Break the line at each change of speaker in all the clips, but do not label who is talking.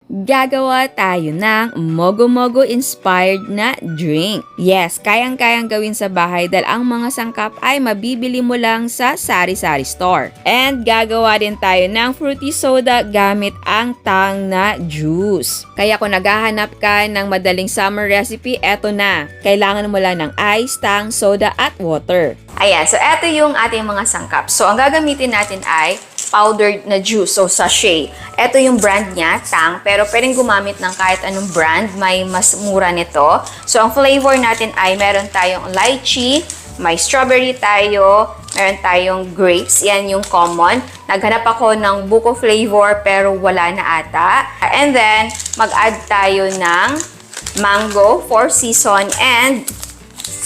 gagawa tayo ng mogo-mogo inspired na drink. Yes, kayang-kayang gawin sa bahay dahil ang mga sangkap ay mabibili mo lang sa sari-sari store. And gagawa din tayo ng fruity soda gamit ang tang na juice. Kaya kung naghahanap ka ng madaling summer recipe, eto na. Kailangan mo lang ng ice, tang, soda at water. Ayan, so eto yung ating mga sangkap. So ang gagamitin natin ay powdered na juice, so sachet. Ito yung brand niya, Tang, pero pwedeng gumamit ng kahit anong brand, may mas mura nito. So, ang flavor natin ay meron tayong lychee, may strawberry tayo, meron tayong grapes, yan yung common. Naghanap ako ng buko flavor pero wala na ata. And then, mag-add tayo ng mango, 4 season, and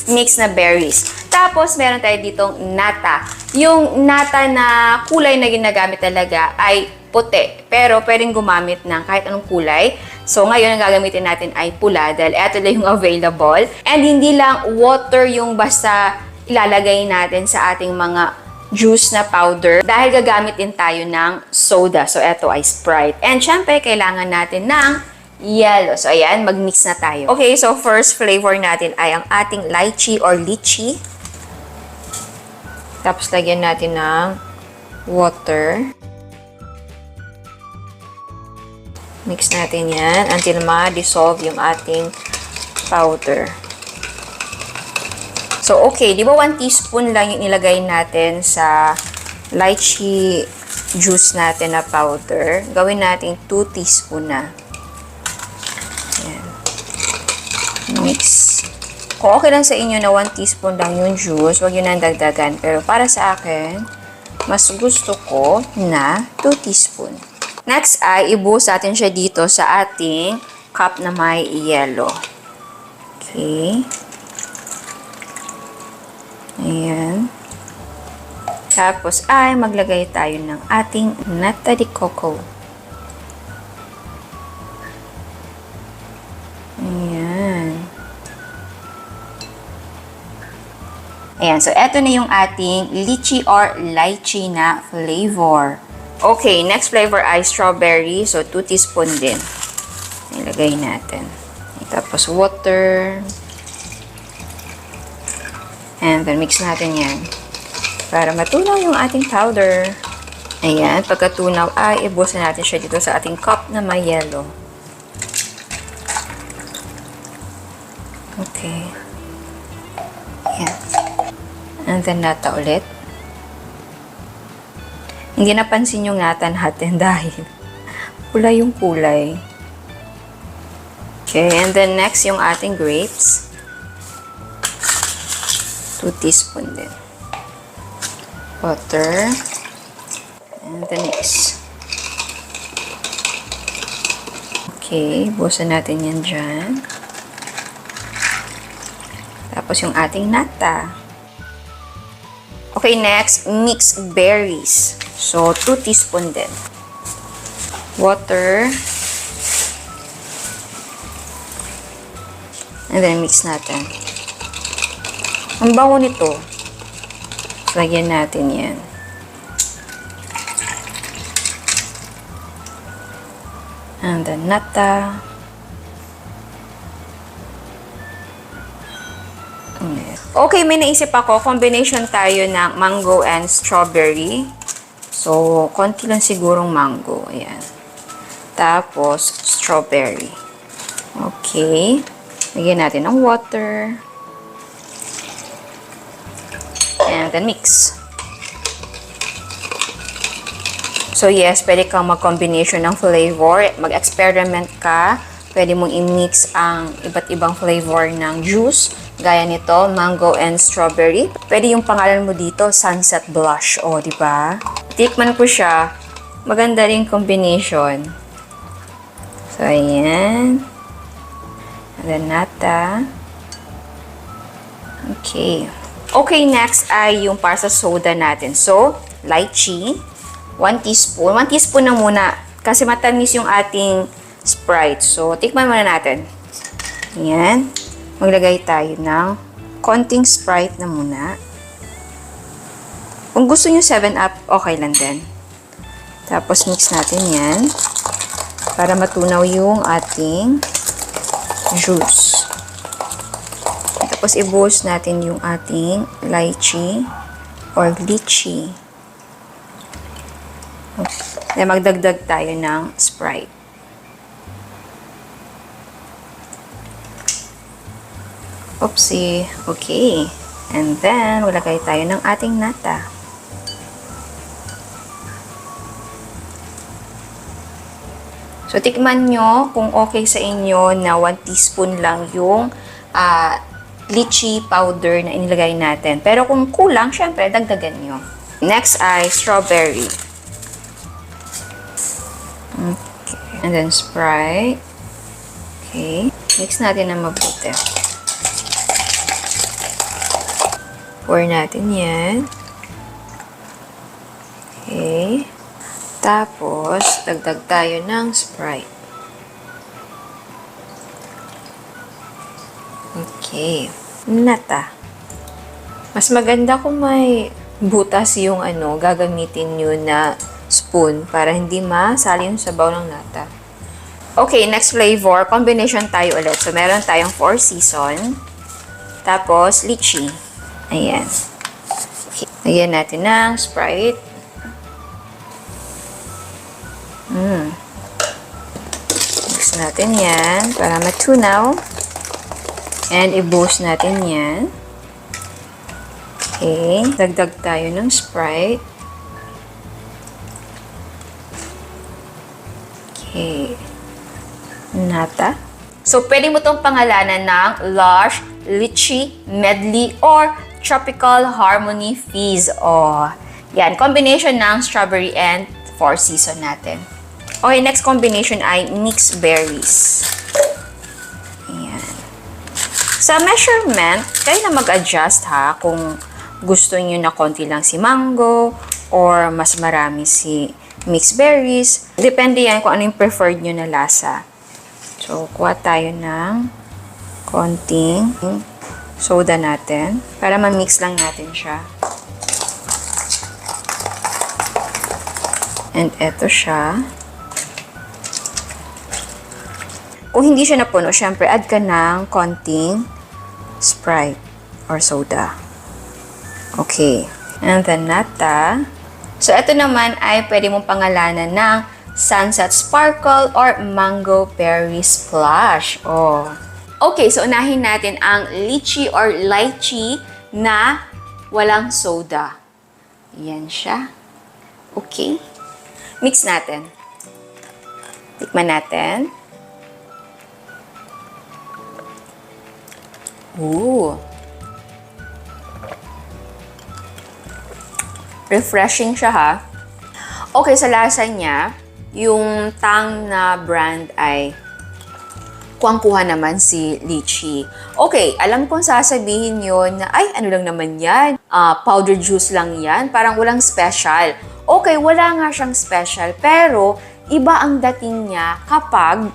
mix na berries. Tapos, meron tayo ditong nata. Yung nata na kulay na ginagamit talaga ay puti. Pero, pwedeng gumamit ng kahit anong kulay. So, ngayon, ang gagamitin natin ay pula dahil ito lang yung available. And hindi lang water yung basta ilalagay natin sa ating mga juice na powder dahil gagamit din tayo ng soda. So, ito ay Sprite. And, syempre, kailangan natin ng yellow. So, ayan, mag-mix na tayo. Okay, so first flavor natin ay ang ating lychee or lychee. Tapos, lagyan natin ng water. Mix natin yan until ma-dissolve yung ating powder. So, okay, di ba 1 teaspoon lang yung ilagay natin sa lychee juice natin na powder? Gawin natin 2 teaspoon na. Mix. Kung okay lang sa inyo na 1 teaspoon lang yung juice, huwag yun ang dagdagan. Pero para sa akin, mas gusto ko na 2 teaspoon. Next ay ibuhos natin siya dito sa ating cup na may yellow. Okay. Ayan. Tapos ay maglagay tayo ng ating nata de coco. Ayan, so eto na yung ating lychee or lychee na flavor. Okay, next flavor ay strawberry. So, 2 teaspoon din. Ilagay natin. Tapos, water. And then, mix natin yan. Para matunaw yung ating powder. Ayan, pagkatunaw ay ibuhos na natin siya dito sa ating cup na may yellow. Okay. Ayan. And then, nata ulit. Hindi napansin yung nata natin dahil pula yung kulay. Okay, and then next yung ating grapes. 2 teaspoon din. Water. And then mix. Okay, buhusan natin yan dyan. Tapos yung ating nata. Okay, next, mix berries. So, 2 teaspoon din. Water. And then, mix natin. Ang bango nito. So, lagyan natin yan. And then, nata. Okay, may naisip ako. Combination tayo ng mango and strawberry. So, konti lang sigurong mango. Ayan. Tapos, strawberry. Okay. Lagyan natin ng water. And then, mix. So, yes, pwede kang mag-combination ng flavor. Mag-experiment ka. Pwede mong i-mix ang iba't ibang flavor ng juice. Gaya nito, mango and strawberry. Pwede yung pangalan mo dito, sunset blush. O, di ba? Tikman ko siya. Maganda rin combination. So, ayan. And then, nata. Okay. Okay, next ay yung para sa soda natin. So, lychee. 1 teaspoon. 1 teaspoon na muna. Kasi matamis yung ating Sprite. So, tikman muna natin. Ayan. Maglagay tayo ng konting Sprite na muna. Kung gusto nyo 7-Up, okay lang din. Tapos, mix natin yan. para matunaw yung ating juice. Tapos ibuhos natin yung ating lychee or lychee. Okay. Magdagdag tayo ng Sprite. Oopsie. Okay. And then, walagay tayo ng ating nata. So, tikman nyo kung okay sa inyo na 1 teaspoon lang yung lychee powder na inilagay natin. Pero kung kulang, syempre, dagdagan nyo. Next ay strawberry. Okay. And then Sprite. Okay. Mix natin na mabuti. Pour natin yan. Okay. Tapos, dagdag tayo ng Sprite. Okay. Nata. Mas maganda kung may butas yung gagamitin nyo na spoon para hindi masali yung sabaw ng nata. Okay, next flavor. Combination tayo ulit. So, meron tayong 4 season. Tapos, lychee. Ayan. Okay. Lagyan natin ng Sprite. Mix natin yan para matunaw. And ibuhos natin yan. Okay. Dagdag tayo ng Sprite. Okay. Nata. So, pwede mo itong pangalanan ng Lush, Lychee, Medley, or Tropical Harmony Fizz. Yan. Combination ng strawberry and 4 season natin. Okay, next combination ay mixed berries. Ayan. Sa measurement, kayo na mag-adjust ha kung gusto niyo na konti lang si mango or mas marami si mixed berries. Depende yan kung ano yung preferred nyo na lasa. So, kuha tayo ng konting soda natin para ma-mix lang natin siya. And eto siya. Kung hindi siya napuno, syempre, add ka ng konting Sprite or soda. Okay. And then, nata. So, ito naman ay pwede mong pangalanan ng Sunset Sparkle or Mango Berry Splash. Okay, so unahin natin ang lychee or lychee na walang soda. Yan siya. Okay. Mix natin. Tikman natin. Ooh. Refreshing siya ha. Okay, sa lasa niya, yung Tang na brand ay kuwang-kuha naman si lychee. Okay, alam kong sasabihin yun na, ay, ano lang naman yan? Powder juice lang yan. Parang walang special. Okay, wala nga siyang special. Pero, iba ang dating niya kapag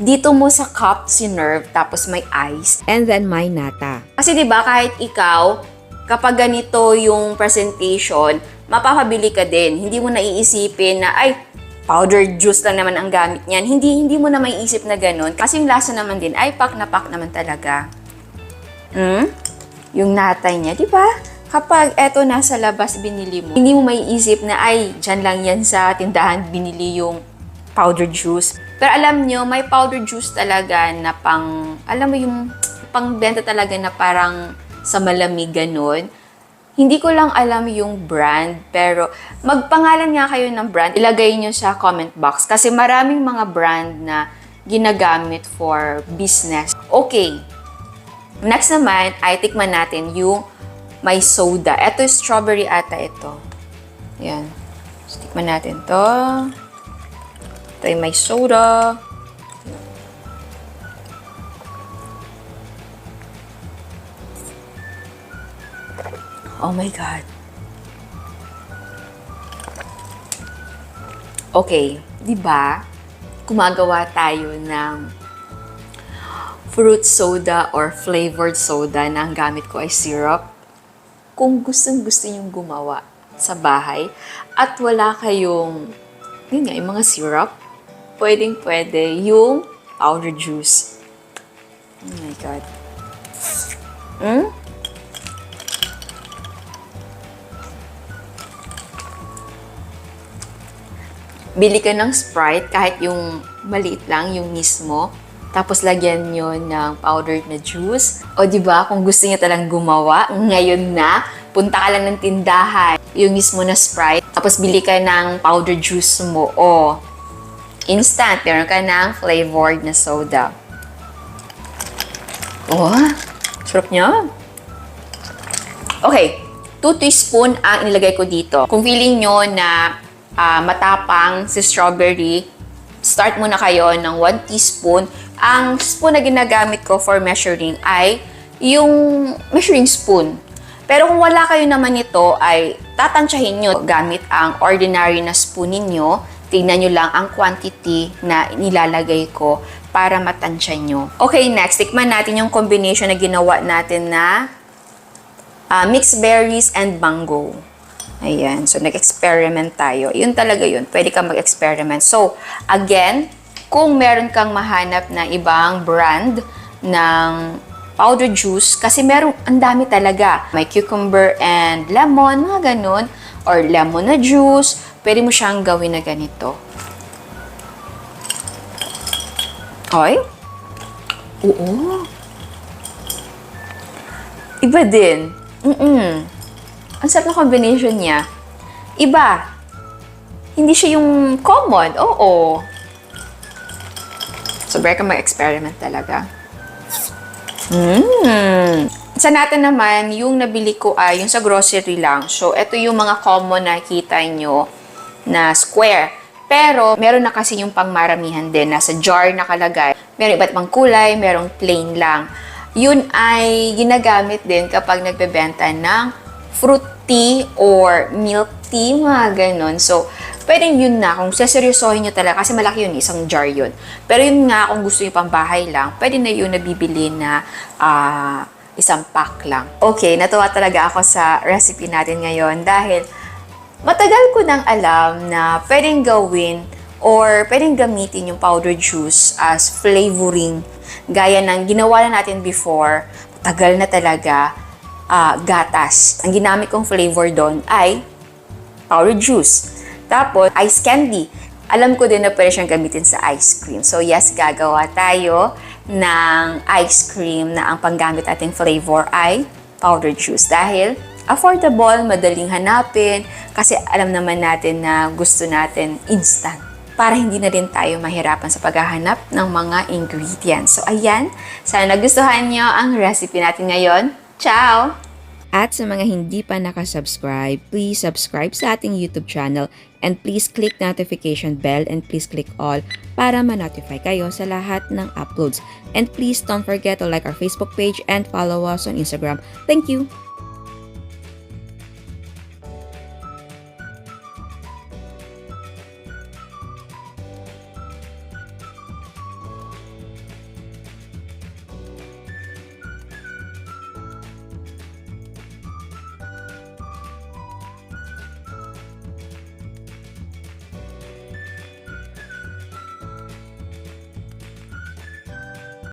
dito mo sa cup sinerve, tapos may ice.
And then may nata.
Kasi 'di ba kahit ikaw, kapag ganito yung presentation, mapapabili ka din. Hindi mo naiisipin na, ay, powder juice lang naman ang gamit niyan. Hindi mo na maiisip na ganun. Kasi yung lasa naman din, ay, pack na pack naman talaga. Yung natay niya, 'di ba? Kapag eto nasa labas binili mo, hindi mo maiisip na, ay, dyan lang yan sa tindahan binili yung powder juice. Pero alam nyo, may powder juice talaga na alam mo yung pangbenta talaga na parang sa malamig ganun. Hindi ko lang alam yung brand, pero magpangalan nga kayo ng brand, ilagay nyo sa comment box. Kasi maraming mga brand na ginagamit for business. Okay. Next naman, ay tikman natin yung may soda. Ito yung strawberry ata ito. Yan. So, tikman natin to. Ito yung may soda. Oh my God. Okay, 'di ba? Gumagawa tayo ng fruit soda or flavored soda na ang gamit ko ay syrup. Kung gustong-gusto niyong gumawa sa bahay at wala kayong, yun nga, yung mga syrup, pwedeng-pwede yung powder juice. Oh my God. Bili ka ng Sprite, kahit yung maliit lang, yung mismo. Tapos lagyan nyo ng powdered na juice. O di ba kung gusto niya talang gumawa, ngayon na, punta ka lang ng tindahan, yung mismo na Sprite. Tapos bili ka ng powdered juice mo. O, instant, meron ka ng flavored na soda. Oh, sarap niya. Okay, 2 teaspoon ang inilagay ko dito. Kung feeling nyo na matapang si strawberry, start muna kayo ng 1 teaspoon. Ang spoon na ginagamit ko for measuring ay yung measuring spoon. Pero kung wala kayo naman ito, ay tatansyahin nyo gamit ang ordinary na spoon ninyo. Tingnan nyo lang ang quantity na nilalagay ko para matansya nyo. Okay, next, tikman natin yung combination na ginawa natin na mixed berries and mango. Ayan. So, nag-experiment tayo. Yun talaga yun. Pwede kang mag-experiment. So, again, kung meron kang mahanap na ibang brand ng powder juice, kasi meron, ang dami talaga. May cucumber and lemon, mga ganun. Or lemon na juice. Pwede mo siyang gawin na ganito. Hoy? Oo. Iba din. Ang sarap na combination niya. Iba. Hindi siya yung common. Oo. So, break ka mag-experiment talaga. Sa natin naman, yung nabili ko ay yung sa grocery lang. So, ito yung mga common na kita nyo na square. Pero, meron na kasi yung pangmaramihan din. Nasa jar nakalagay. Meron iba't ibang kulay, merong plain lang. Yun ay ginagamit din kapag nagbebenta ng fruit tea or milk tea, mga ganon. So, pwedeng yun na. Kung seseryosohin nyo talaga, kasi malaki yun, isang jar yun. Pero yun nga, kung gusto nyo pang bahay lang, pwede na yun nabibili na isang pack lang. Okay, natuwa talaga ako sa recipe natin ngayon dahil matagal ko nang alam na pwedeng gawin or pwedeng gamitin yung powder juice as flavoring. Gaya ng ginawa na natin before, tagal na talaga, gatas. Ang ginamit kong flavor doon ay powder juice. Tapos, ice candy. Alam ko din na pwede siyang gamitin sa ice cream. So, yes, gagawa tayo ng ice cream na ang panggamit ating flavor ay powder juice. Dahil affordable, madaling hanapin, kasi alam naman natin na gusto natin instant. Para hindi na rin tayo mahirapan sa paghahanap ng mga ingredients. So, ayan. Sana nagustuhan nyo ang recipe natin ngayon. Ciao!
At sa mga hindi pa nakasubscribe, please subscribe sa ating YouTube channel and please click notification bell and please click all para ma-notify kayo sa lahat ng uploads. And please don't forget to like our Facebook page and follow us on Instagram. Thank you!